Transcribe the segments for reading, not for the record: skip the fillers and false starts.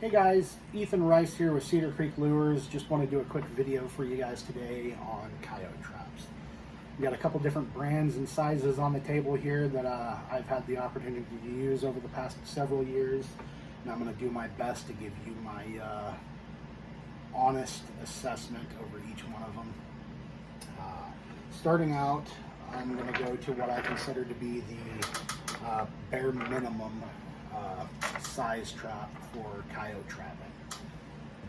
Hey guys, Ethan Rice here with Cedar Creek Lures. Just want to do a quick video for you guys today on coyote traps. We got a couple different brands and sizes on the table here that I've had the opportunity to use over the past several years, and I'm going to do my best to give you my honest assessment over each one of them. Starting out, I'm going to go to what I consider to be the bare minimum size trap for coyote trapping.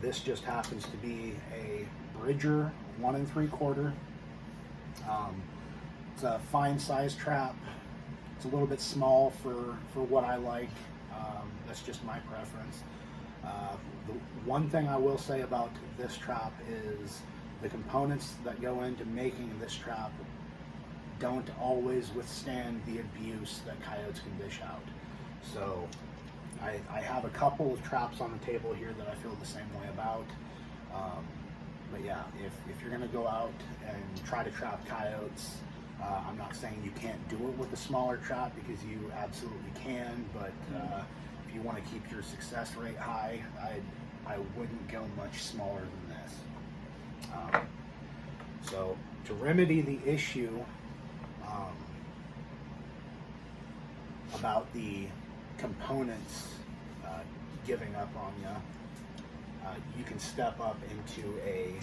This just happens to be a Bridger 1 3/4. It's a fine size trap. It's a little bit small for what I like. That's just my preference. The one thing I will say about this trap is the components that go into making this trap don't always withstand the abuse that coyotes can dish out. So I have a couple of traps on the table here that I feel the same way about. But yeah, if you're going to go out and try to trap coyotes, I'm not saying you can't do it with a smaller trap, because you absolutely can, but if you want to keep your success rate high, I wouldn't go much smaller than this. So to remedy the issue about the components giving up on you, you can step up into a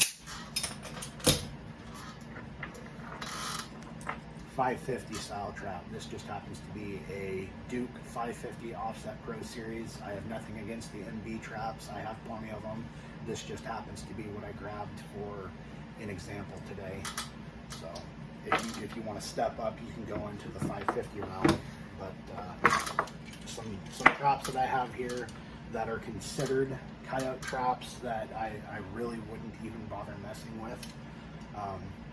550 style trap. This just happens to be a Duke 550 Offset Pro Series. I have nothing against the NB traps. I have plenty of them. This just happens to be what I grabbed for an example today. So if you want to step up, you can go into the 550 round. But some traps that I have here that are considered coyote traps that I really wouldn't even bother messing with,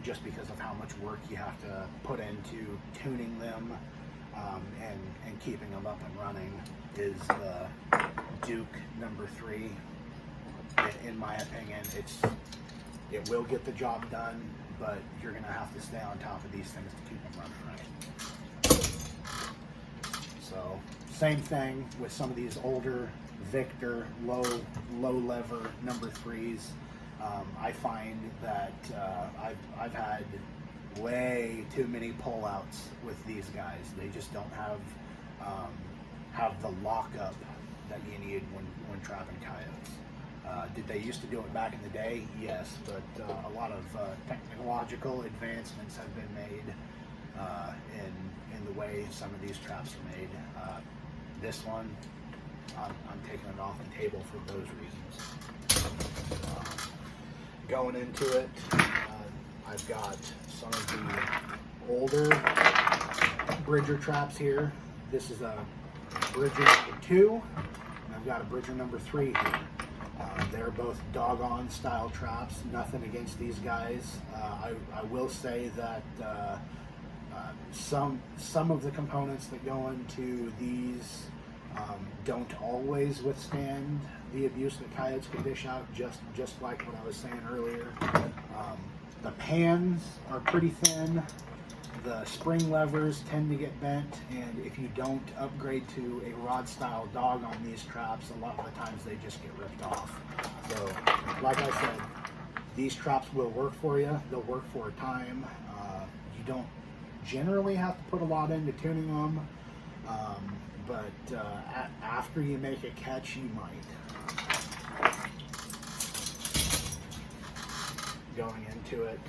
just because of how much work you have to put into tuning them and keeping them up and running, is the Duke number 3. In my opinion, it will get the job done, but you're going to have to stay on top of these things to keep them running right. So same thing with some of these older Victor low lever number 3s. I find that I've had way too many pullouts with these guys. They just don't have the lockup that you need when trapping coyotes. Did they used to do it back in the day? Yes, but a lot of technological advancements have been made in the way some of these traps are made. This one, I'm taking it off the table for those reasons. Going into it, I've got some of the older Bridger traps here. This is a Bridger number 2, and I've got a Bridger number 3 here. They're both doggone style traps. Nothing against these guys. I will say that some of the components that go into these don't always withstand the abuse that coyotes can dish out, just like what I was saying earlier. The pans are pretty thin. The spring levers tend to get bent, and if you don't upgrade to a rod style dog on these traps, a lot of the times they just get ripped off. So like I said, these traps will work for you. They'll work for a time. You don't generally have to put a lot into tuning them, but after you make a catch, you might. Going into it,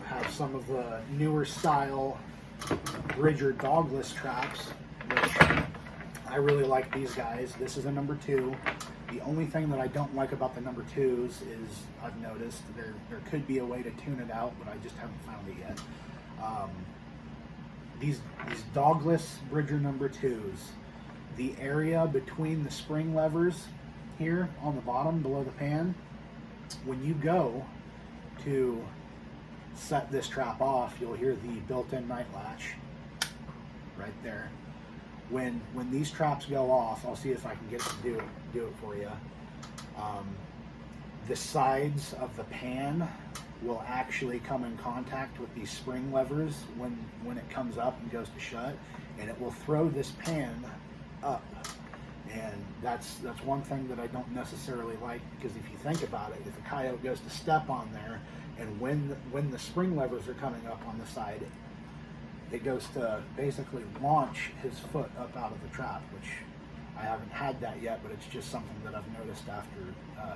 have some of the newer style Bridger dogless traps, which I really like these guys. This is a number 2. The only thing that I don't like about the number 2s is I've noticed there could be a way to tune it out, but I just haven't found it yet. These dogless Bridger number 2s, the area between the spring levers here on the bottom below the pan, when you go to set this trap off, you'll hear the built-in night latch right there. When these traps go off, I'll see if I can get it to do it for you. The sides of the pan will actually come in contact with these spring levers when it comes up and goes to shut, and it will throw this pan up. And that's one thing that I don't necessarily like, because if you think about it, if a coyote goes to step on there, and when the spring levers are coming up on the side, it goes to basically launch his foot up out of the trap, which I haven't had that yet, but it's just something that I've noticed after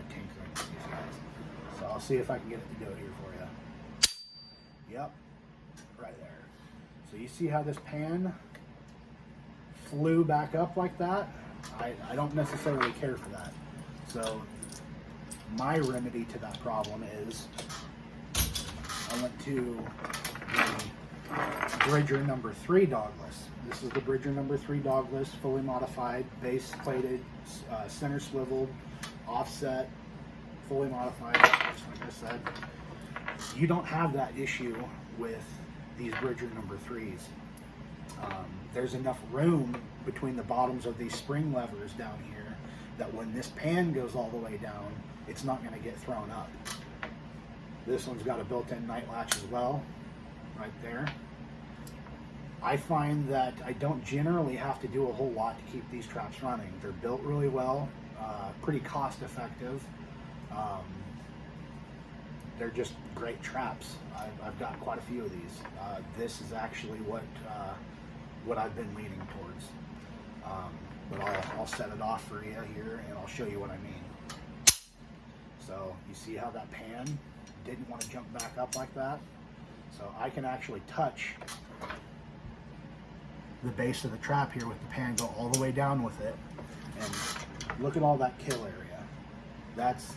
tinkering with these guys. So I'll see if I can get it to do it here for you. Yep, right there. So you see how this pan flew back up like that? I don't necessarily care for that. So my remedy to that problem is I went to the Bridger number 3 dogless. This is the Bridger number 3 dogless, fully modified, base plated, center swiveled, offset, fully modified, just like I said. You don't have that issue with these Bridger number 3s. There's enough room between the bottoms of these spring levers down here that when this pan goes all the way down, it's not going to get thrown up. This one's got a built-in night latch as well, right there. I find that I don't generally have to do a whole lot to keep these traps running. They're built really well, pretty cost effective. They're just great traps. I've got quite a few of these. This is actually what I've been leaning towards. But I'll set it off for you here, and I'll show you what I mean. So you see how that pan didn't want to jump back up like that? So I can actually touch the base of the trap here with the pan, go all the way down with it, and look at all that kill area. That's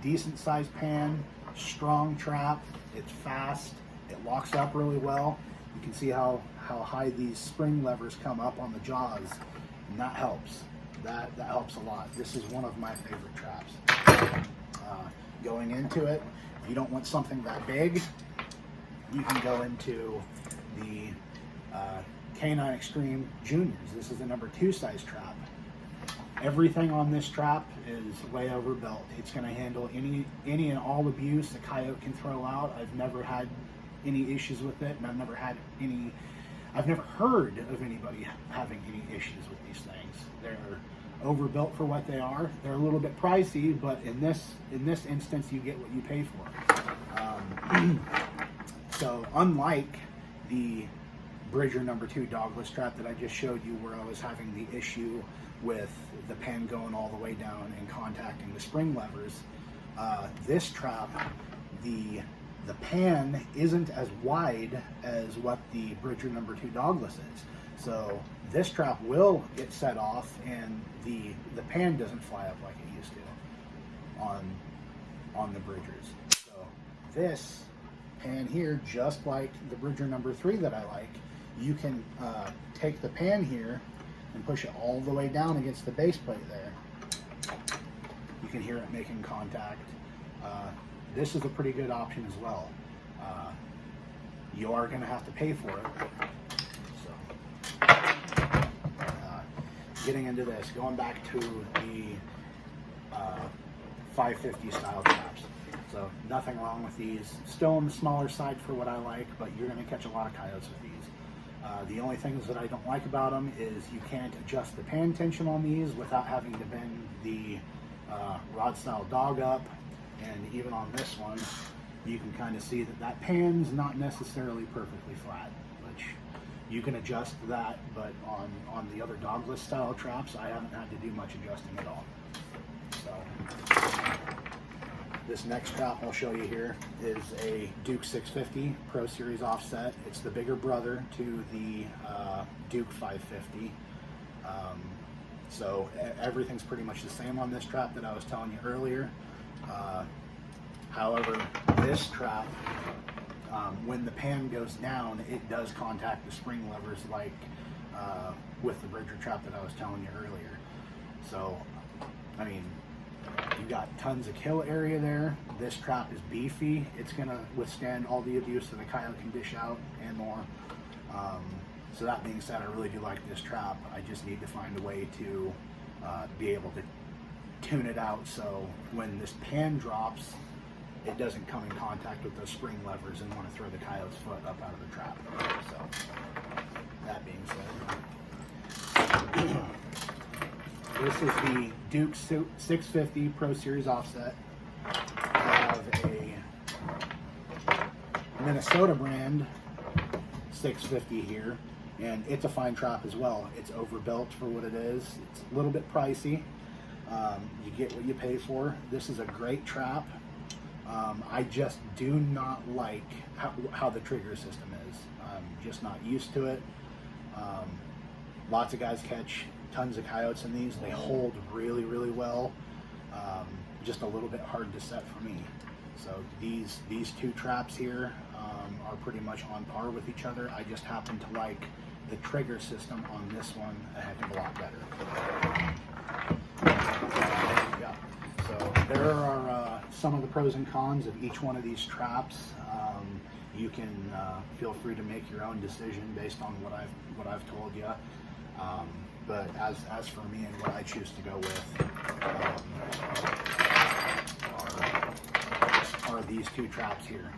decent sized pan, strong trap, it's fast, it locks up really well. You can see how high these spring levers come up on the jaws, and that helps. That helps a lot. This is one of my favorite traps. Going into it, if you don't want something that big, you can go into the K9 Extreme Juniors. This is the number 2 size trap. Everything on this trap is way overbuilt. It's going to handle any and all abuse a coyote can throw out. I've never had any issues with it, and I've never heard of anybody having any issues with these things. They're overbuilt for what they are. They're a little bit pricey, but in this instance, you get what you pay for. So unlike the Bridger number 2 dogless trap that I just showed you, where I was having the issue with the pan going all the way down and contacting the spring levers, this trap, the pan isn't as wide as what the Bridger number 2 dogless is. So this trap will get set off, and the pan doesn't fly up like it used to on the Bridgers. So this pan here, just like the Bridger number 3 that I like, you can take the pan here and push it all the way down against the base plate there. You can hear it making contact. This is a pretty good option as well. You are going to have to pay for it. So, getting into this, going back to the 550 style traps. So nothing wrong with these. Still on the smaller side for what I like, but you're going to catch a lot of coyotes with these. The only things that I don't like about them is you can't adjust the pan tension on these without having to bend the rod style dog up. And even on this one, you can kind of see that pan's not necessarily perfectly flat, which you can adjust that, but on the other dogless style traps, I haven't had to do much adjusting at all. So this next trap I'll show you here is a Duke 650 Pro Series offset. It's the bigger brother to the Duke 550. So everything's pretty much the same on this trap that I was telling you earlier. However, this trap, when the pan goes down, it does contact the spring levers like with the Bridger trap that I was telling you earlier. So, I mean, you got tons of kill area there. This trap is beefy. It's going to withstand all the abuse that a coyote can dish out and more. So that being said, I really do like this trap. I just need to find a way to be able to tune it out so when this pan drops, it doesn't come in contact with those spring levers and want to throw the coyote's foot up out of the trap. So that being said, This is the Duke 650 Pro Series offset. I have a Minnesota brand 650 here, and it's a fine trap as well. It's overbuilt for what it is. It's a little bit pricey. You get what you pay for. This is a great trap. I just do not like how the trigger system is. I'm just not used to it. Lots of guys catch tons of coyotes in these. They hold really, really well. Just a little bit hard to set for me. So these two traps here are pretty much on par with each other. I just happen to like the trigger system on this one a heck of a lot better. Yeah. So there are some of the pros and cons of each one of these traps. You can feel free to make your own decision based on what I've told you. But as for me and what I choose to go with, are these two traps here.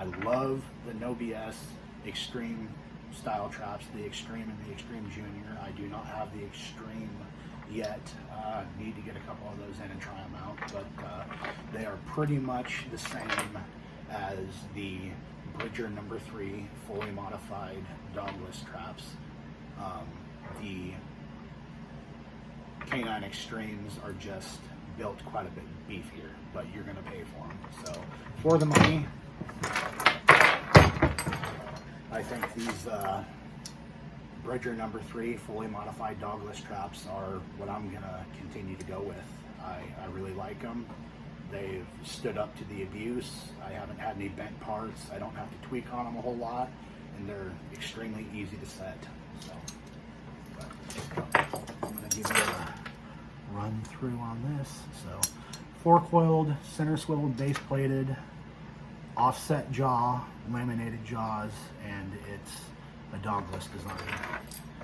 I love the No BS Extreme style traps, the Extreme and the Extreme Junior. I do not have the Extreme yet. Need to get a couple of those in and try them out, but they are pretty much the same as the Bridger No. 3 fully modified dogless traps. The K9 Extremes are just built quite a bit beefier, but you're going to pay for them. So for the money, I think these Bridger No. 3 fully modified dogless traps are what I'm going to continue to go with. I really like them. They've stood up to the abuse. I haven't had any bent parts. I don't have to tweak on them a whole lot, and they're extremely easy to set. So I'm going to give you a run through on this. So 4-coiled, center swiveled, base plated, offset jaw, laminated jaws, and it's a dogless design.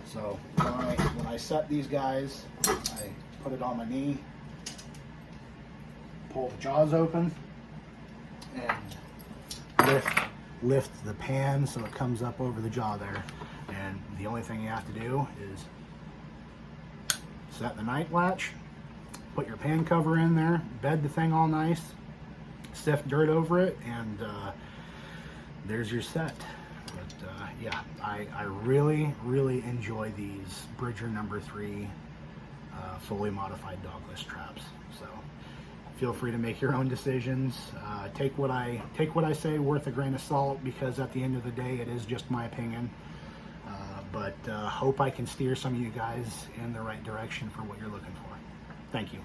So when I set these guys, I put it on my knee, pull the jaws open, and lift the pan so it comes up over the jaw there. And the only thing you have to do is set the night latch, put your pan cover in there, bed the thing all nice, sift dirt over it, and there's your set. But yeah, I really, really enjoy these Bridger No. 3 fully modified dogless traps. So feel free to make your own decisions. Take what I say with a grain of salt, because at the end of the day, it is just my opinion. But hope I can steer some of you guys in the right direction for what you're looking for. Thank you.